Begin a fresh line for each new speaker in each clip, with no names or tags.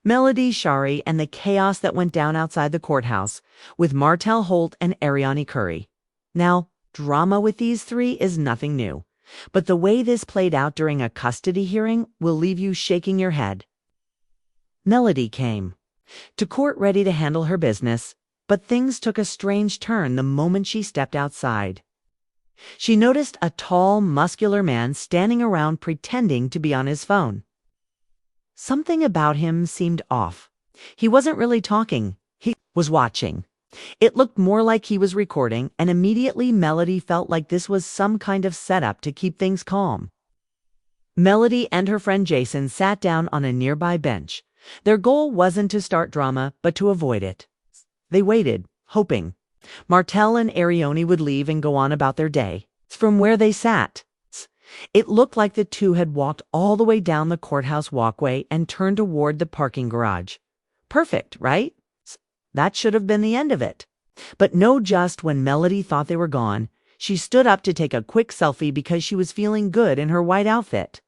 Melody Shari and the chaos that went down outside the courthouse with Martell Holt and Ariane Curry. Now, drama with these three is nothing new, but the way this played out during a custody hearing will leave you shaking your head. Melody came to court ready to handle her business, but things took a strange turn the moment she stepped outside. She noticed a tall, muscular man standing around pretending to be on his phone. Something about him seemed off. He wasn't really talking. He was watching. It looked more like he was recording, and immediately Melody felt like this was some kind of setup to keep things calm. Melody and her friend Jason sat down on a nearby bench. Their goal wasn't to start drama, but to avoid it. They waited, hoping Martell and Ariane would leave and go on about their day. From where they sat, it looked like the two had walked all the way down the courthouse walkway and turned toward the parking garage. Perfect, right? That should have been the end of it. But no, just when Melody thought they were gone, she stood up to take a quick selfie because she was feeling good in her white outfit.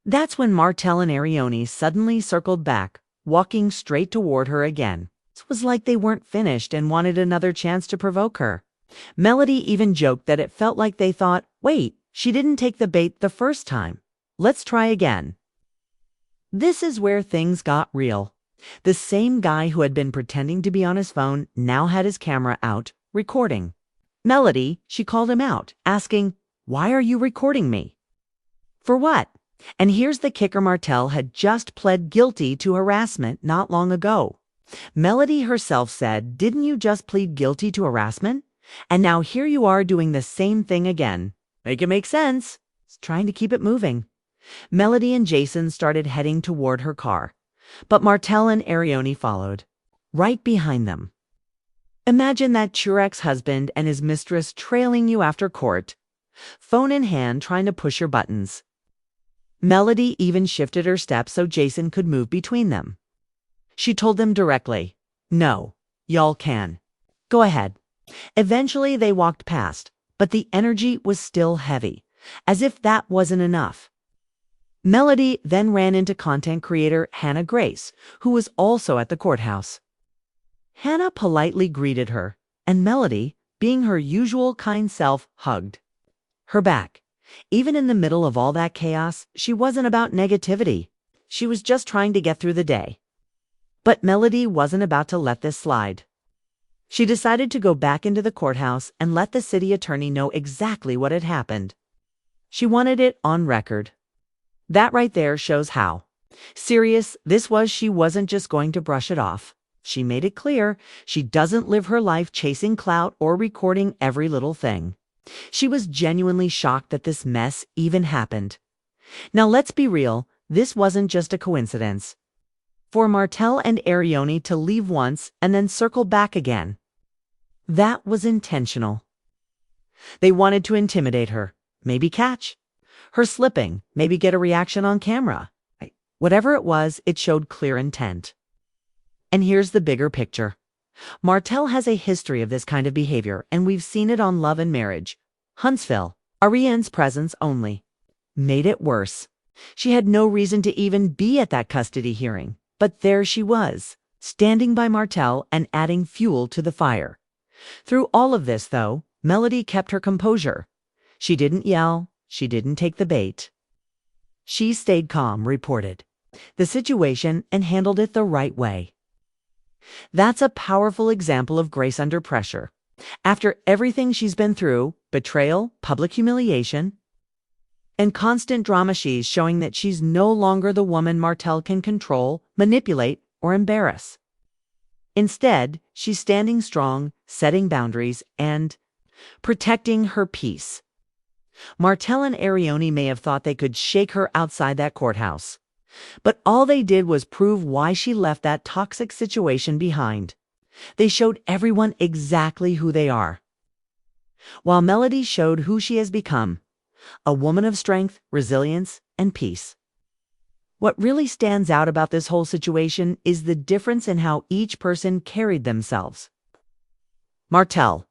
That's when Martell and Ariane suddenly circled back, walking straight toward her again. It was like they weren't finished and wanted another chance to provoke her. Melody even joked that it felt like they thought, wait, she didn't take the bait the first time. Let's try again. This is where things got real. The same guy who had been pretending to be on his phone now had his camera out, recording. Melody, she called him out, asking, "Why are you recording me?" For what? And here's the kicker: Martell had just pled guilty to harassment not long ago. Melody herself said, "Didn't you just plead guilty to harassment? And now here you are doing the same thing again. Make it make sense." It's trying to keep it moving. Melody and Jason started heading toward her car, but Martell and Ariane followed, right behind them. Imagine that your ex-husband and his mistress trailing you after court, phone in hand trying to push your buttons. Melody even shifted her steps so Jason could move between them. She told them directly, "No, y'all can. Go ahead." Eventually they walked past, but the energy was still heavy, as if that wasn't enough. Melody then ran into content creator Hannah Grace, who was also at the courthouse. Hannah politely greeted her, and Melody, being her usual kind self, hugged her back. Even in the middle of all that chaos, she wasn't about negativity. She was just trying to get through the day. But Melody wasn't about to let this slide. She decided to go back into the courthouse and let the city attorney know exactly what had happened. She wanted it on record. That right there shows how serious this was. She wasn't just going to brush it off. She made it clear she doesn't live her life chasing clout or recording every little thing. She was genuinely shocked that this mess even happened. Now let's be real, this wasn't just a coincidence. For Martell and Ariane to leave once and then circle back again, that was intentional. They wanted to intimidate her, maybe catch her slipping, maybe get a reaction on camera. Whatever it was, it showed clear intent. And here's the bigger picture. Martell has a history of this kind of behavior, and we've seen it on Love and Marriage. Huntsville, Ariane's presence only made it worse. She had no reason to even be at that custody hearing, but there she was, standing by Martell and adding fuel to the fire. Through all of this, though, Melody kept her composure. She didn't yell. She didn't take the bait. She stayed calm, reported the situation, and handled it the right way. That's a powerful example of grace under pressure. After everything she's been through, betrayal, public humiliation, and constant drama, she's showing that she's no longer the woman Martell can control, manipulate, or embarrass. Instead, she's standing strong, setting boundaries, and protecting her peace. Martell and Ariane may have thought they could shake her outside that courthouse, but all they did was prove why she left that toxic situation behind. They showed everyone exactly who they are, while Melody showed who she has become, a woman of strength, resilience, and peace. What really stands out about this whole situation is the difference in how each person carried themselves. Martell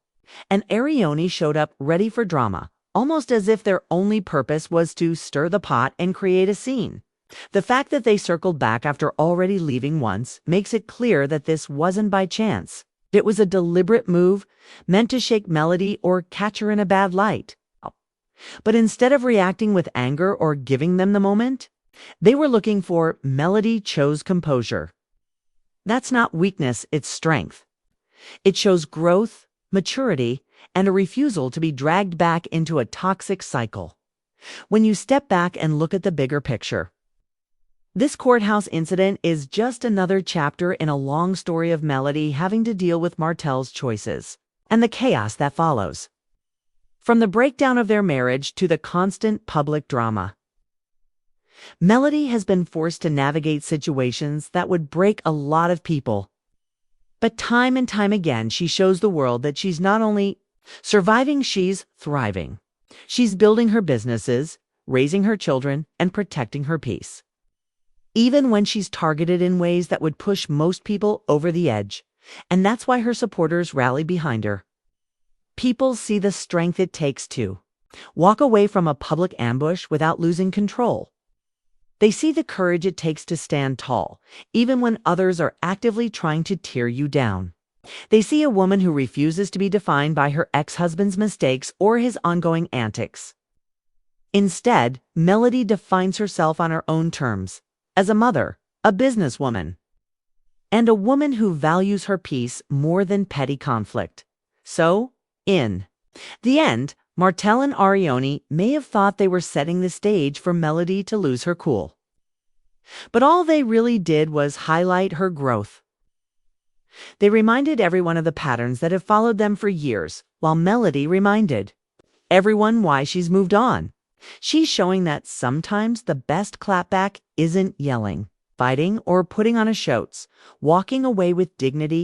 and Ariane showed up ready for drama, almost as if their only purpose was to stir the pot and create a scene. The fact that they circled back after already leaving once makes it clear that this wasn't by chance. It was a deliberate move meant to shake Melody or catch her in a bad light. But instead of reacting with anger or giving them the moment, they were looking for Melody chose composure. That's not weakness, it's strength. It shows growth, maturity, and a refusal to be dragged back into a toxic cycle. When you step back and look at the bigger picture, this courthouse incident is just another chapter in a long story of Melody having to deal with Martell's choices and the chaos that follows. From the breakdown of their marriage to the constant public drama, Melody has been forced to navigate situations that would break a lot of people. But time and time again, she shows the world that she's not only surviving, she's thriving. She's building her businesses, raising her children, and protecting her peace. Even when she's targeted in ways that would push most people over the edge, and that's why her supporters rally behind her. People see the strength it takes to walk away from a public ambush without losing control. They see the courage it takes to stand tall, even when others are actively trying to tear you down. They see a woman who refuses to be defined by her ex-husband's mistakes or his ongoing antics. Instead, Melody defines herself on her own terms, as a mother, a businesswoman, and a woman who values her peace more than petty conflict. So, in the end, Martell and Arione may have thought they were setting the stage for Melody to lose her cool. But all they really did was highlight her growth. They reminded everyone of the patterns that have followed them for years, while Melody reminded everyone why she's moved on. She's showing that sometimes the best clapback isn't yelling, fighting, or putting on a show. Walking away with dignity